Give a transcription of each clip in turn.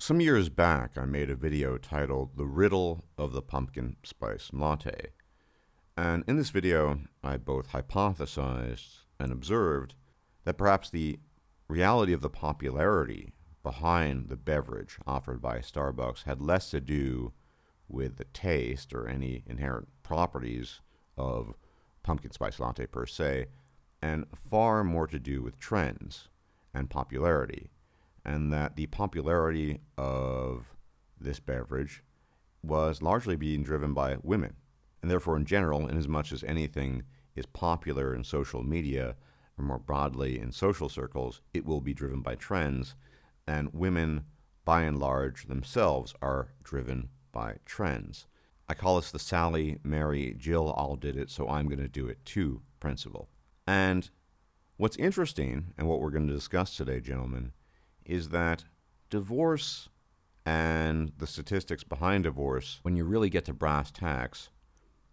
Some years back, I made a video titled The Riddle of the Pumpkin Spice Latte. And in this video, I both hypothesized and observed that perhaps the reality of the popularity behind the beverage offered by Starbucks had less to do with the taste or any inherent properties of pumpkin spice latte per se, and far more to do with trends and popularity, and that the popularity of this beverage was largely being driven by women. And therefore, in general, in as much as anything is popular in social media, or more broadly in social circles, it will be driven by trends, and women, by and large, themselves are driven by trends. I call this the Sally, Mary, Jill all did it, so I'm going to do it too principle. And what's interesting, and what we're going to discuss today, gentlemen, is that divorce and the statistics behind divorce, when you really get to brass tacks,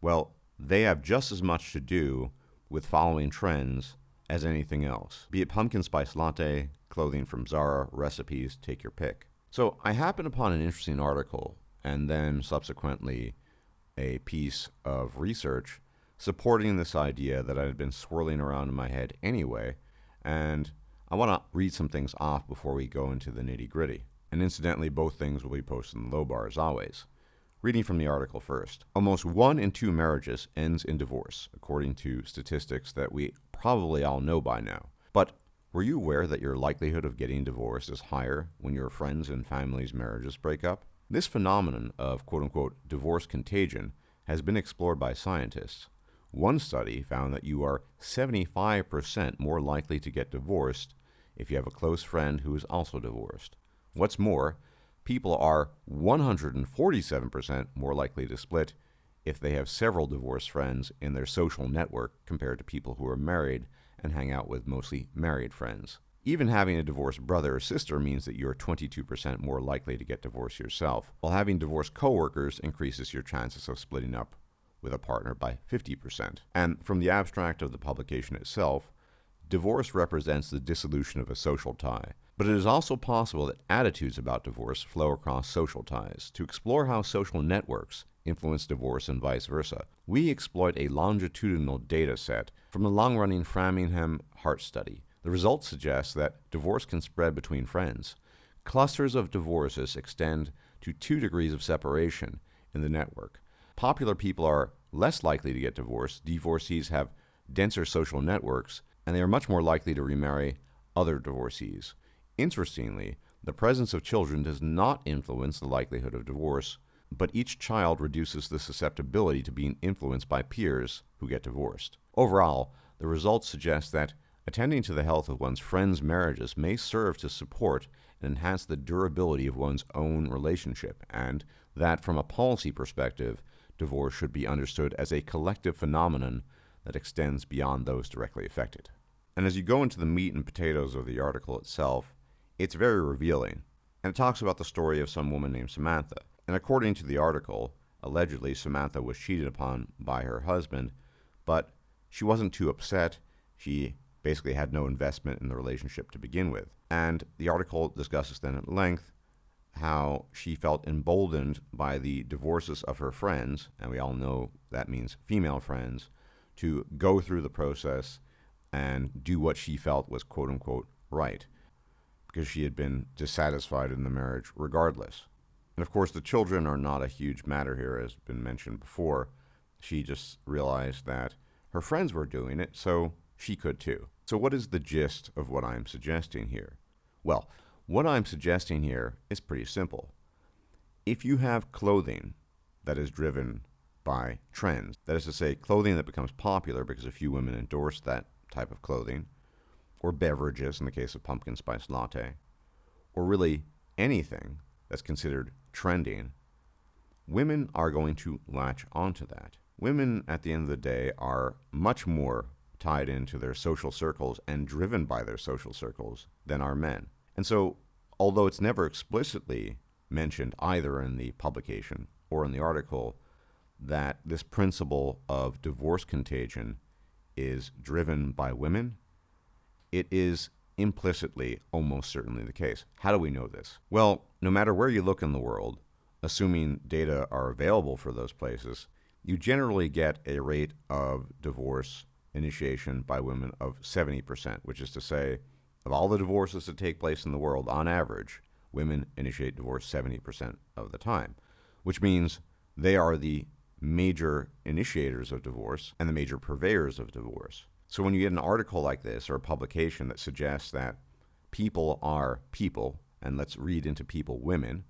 well, they have just as much to do with following trends as anything else. Be it pumpkin spice latte, clothing from Zara, recipes, take your pick. So I happened upon an interesting article and then subsequently a piece of research supporting this idea that I had been swirling around in my head anyway, and I want to read some things off before we go into the nitty-gritty. And incidentally, both things will be posted in the low bar as always. Reading from the article first. Almost 1 in 2 marriages ends in divorce, according to statistics that we probably all know by now. But were you aware that your likelihood of getting divorced is higher when your friends' and family's marriages break up? This phenomenon of quote-unquote divorce contagion has been explored by scientists. One study found that you are 75% more likely to get divorced if you have a close friend who is also divorced. What's more, people are 147% more likely to split if they have several divorced friends in their social network compared to people who are married and hang out with mostly married friends. Even having a divorced brother or sister means that you're 22% more likely to get divorced yourself, while having divorced coworkers increases your chances of splitting up with a partner by 50%. And from the abstract of the publication itself, divorce represents the dissolution of a social tie. But it is also possible that attitudes about divorce flow across social ties. To explore how social networks influence divorce and vice versa, we exploit a longitudinal data set from the long-running Framingham Heart Study. The results suggest that divorce can spread between friends. Clusters of divorces extend to 2 degrees of separation in the network. Popular people are less likely to get divorced. Divorcees have denser social networks, and they are much more likely to remarry other divorcees. Interestingly, the presence of children does not influence the likelihood of divorce, but each child reduces the susceptibility to being influenced by peers who get divorced. Overall, the results suggest that attending to the health of one's friends' marriages may serve to support and enhance the durability of one's own relationship, and that from a policy perspective, divorce should be understood as a collective phenomenon that extends beyond those directly affected. And as you go into the meat and potatoes of the article itself, it's very revealing. And it talks about the story of some woman named Samantha. And according to the article, allegedly Samantha was cheated upon by her husband, but she wasn't too upset. She basically had no investment in the relationship to begin with. And the article discusses then at length how she felt emboldened by the divorces of her friends, and we all know that means female friends, to go through the process and do what she felt was quote-unquote right, because she had been dissatisfied in the marriage regardless. And of course, the children are not a huge matter here, as been mentioned before. She just realized that her friends were doing it, so she could too. So what is the gist of what I'm suggesting here? Well, what I'm suggesting here is pretty simple. If you have clothing that is driven by trends, that is to say, clothing that becomes popular because a few women endorse that type of clothing, or beverages in the case of pumpkin spice latte, or really anything that's considered trending, women are going to latch onto that. Women, at the end of the day, are much more tied into their social circles and driven by their social circles than are men. And so, although it's never explicitly mentioned either in the publication or in the article that this principle of divorce contagion is driven by women, it is implicitly almost certainly the case. How do we know this? Well, no matter where you look in the world, assuming data are available for those places, you generally get a rate of divorce initiation by women of 70%, which is to say, of all the divorces that take place in the world, on average, women initiate divorce 70% of the time, which means they are the major initiators of divorce and the major purveyors of divorce. So when you get an article like this or a publication that suggests that people are people, and let's read into people women,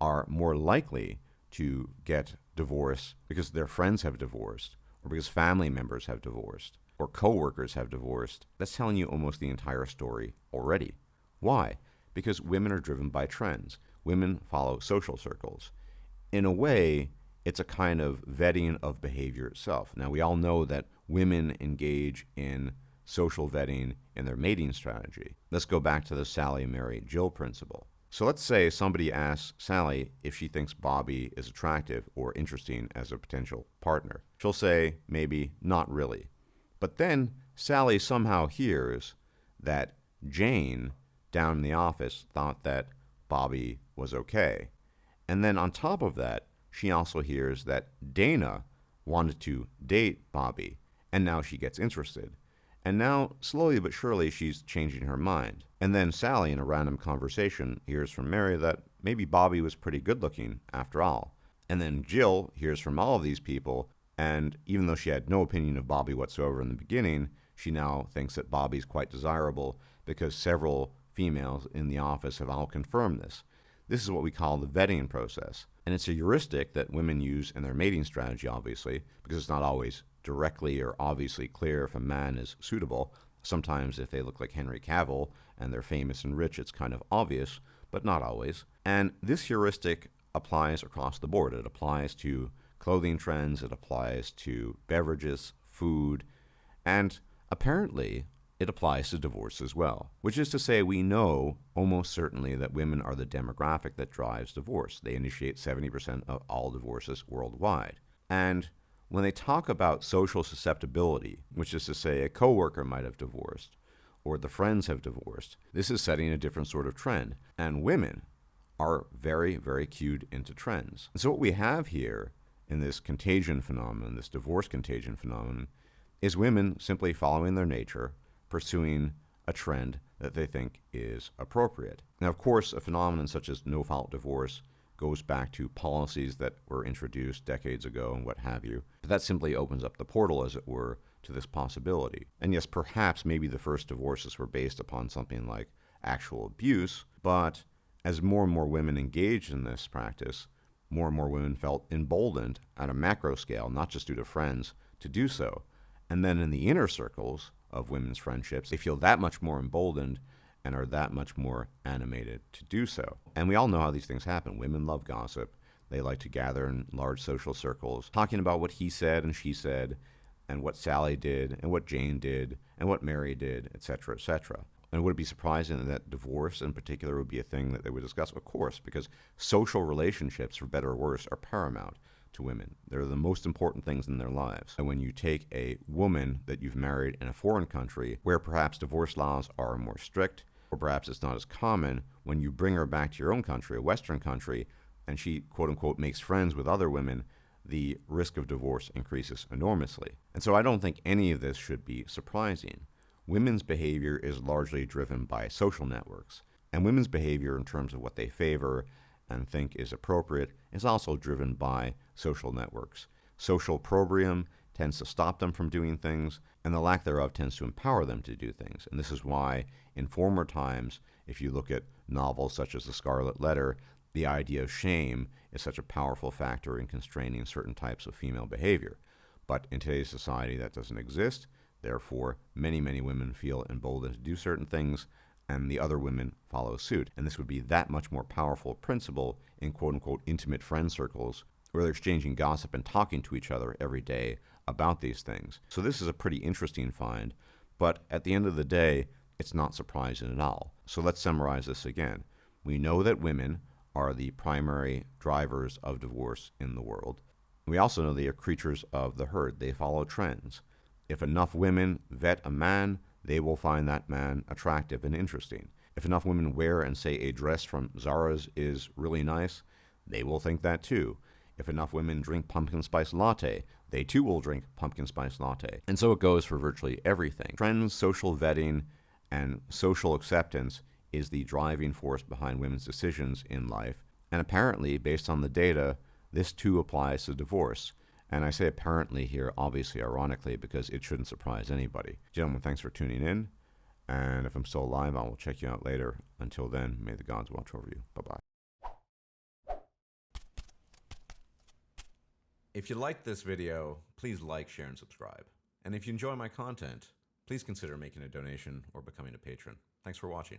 are more likely to get divorce because their friends have divorced, or because family members have divorced, or coworkers have divorced, that's telling you almost the entire story already. Why? Because women are driven by trends. Women follow social circles. In a way, it's a kind of vetting of behavior itself. Now, we all know that women engage in social vetting in their mating strategy. Let's go back to the Sally, Mary, Jill principle. So let's say somebody asks Sally if she thinks Bobby is attractive or interesting as a potential partner. She'll say, maybe, not really. But then Sally somehow hears that Jane down in the office thought that Bobby was okay. And then on top of that, she also hears that Dana wanted to date Bobby, and now she gets interested. And now, slowly but surely, she's changing her mind. And then Sally, in a random conversation, hears from Mary that maybe Bobby was pretty good looking after all. And then Jill hears from all of these people, and even though she had no opinion of Bobby whatsoever in the beginning, she now thinks that Bobby's quite desirable because several females in the office have all confirmed this. This is what we call the vetting process. And it's a heuristic that women use in their mating strategy, obviously, because it's not always directly or obviously clear if a man is suitable. Sometimes if they look like Henry Cavill and they're famous and rich, it's kind of obvious, but not always. And this heuristic applies across the board. It applies to clothing trends, it applies to beverages, food, and apparently it applies to divorce as well, which is to say we know almost certainly that women are the demographic that drives divorce. They initiate 70% of all divorces worldwide. And when they talk about social susceptibility, which is to say a coworker might have divorced or the friends have divorced, this is setting a different sort of trend. And women are very, very cued into trends. And so what we have here in this contagion phenomenon, this divorce contagion phenomenon, is women simply following their nature, pursuing a trend that they think is appropriate. Now, of course, a phenomenon such as no-fault divorce goes back to policies that were introduced decades ago and what have you. But that simply opens up the portal, as it were, to this possibility. And yes, perhaps maybe the first divorces were based upon something like actual abuse, but as more and more women engaged in this practice, more and more women felt emboldened at a macro scale, not just due to friends, to do so. And then in the inner circles of women's friendships, they feel that much more emboldened and are that much more animated to do so. And we all know how these things happen. Women love gossip. They like to gather in large social circles, talking about what he said and she said, and what Sally did, and what Jane did, and what Mary did, etc., etc. And would it be surprising that divorce in particular would be a thing that they would discuss? Of course, because social relationships, for better or worse, are paramount to women. They're the most important things in their lives. And when you take a woman that you've married in a foreign country where perhaps divorce laws are more strict, or perhaps it's not as common, when you bring her back to your own country, a Western country, and she, quote unquote, makes friends with other women, the risk of divorce increases enormously. And so I don't think any of this should be surprising. Women's behavior is largely driven by social networks, and women's behavior in terms of what they favor and think is appropriate is also driven by social networks. Social opprobrium tends to stop them from doing things, and the lack thereof tends to empower them to do things. And this is why, in former times, if you look at novels such as The Scarlet Letter, the idea of shame is such a powerful factor in constraining certain types of female behavior. But in today's society, that doesn't exist. Therefore, many, many women feel emboldened to do certain things, and the other women follow suit. And this would be that much more powerful principle in quote-unquote intimate friend circles, where they're exchanging gossip and talking to each other every day about these things. So this is a pretty interesting find, but at the end of the day, it's not surprising at all. So let's summarize this again. We know that women are the primary drivers of divorce in the world. We also know they are creatures of the herd. They follow trends. If enough women vet a man, they will find that man attractive and interesting. If enough women wear and say a dress from Zara's is really nice, they will think that too. If enough women drink pumpkin spice latte, they too will drink pumpkin spice latte. And so it goes for virtually everything. Trends, social vetting, and social acceptance is the driving force behind women's decisions in life. And apparently, based on the data, this too applies to divorce. And I say apparently here, obviously ironically, because it shouldn't surprise anybody. Gentlemen, thanks for tuning in. And if I'm still alive, I will check you out later. Until then, may the gods watch over you. Bye-bye. If you liked this video, please like, share, and subscribe. And if you enjoy my content, please consider making a donation or becoming a patron. Thanks for watching.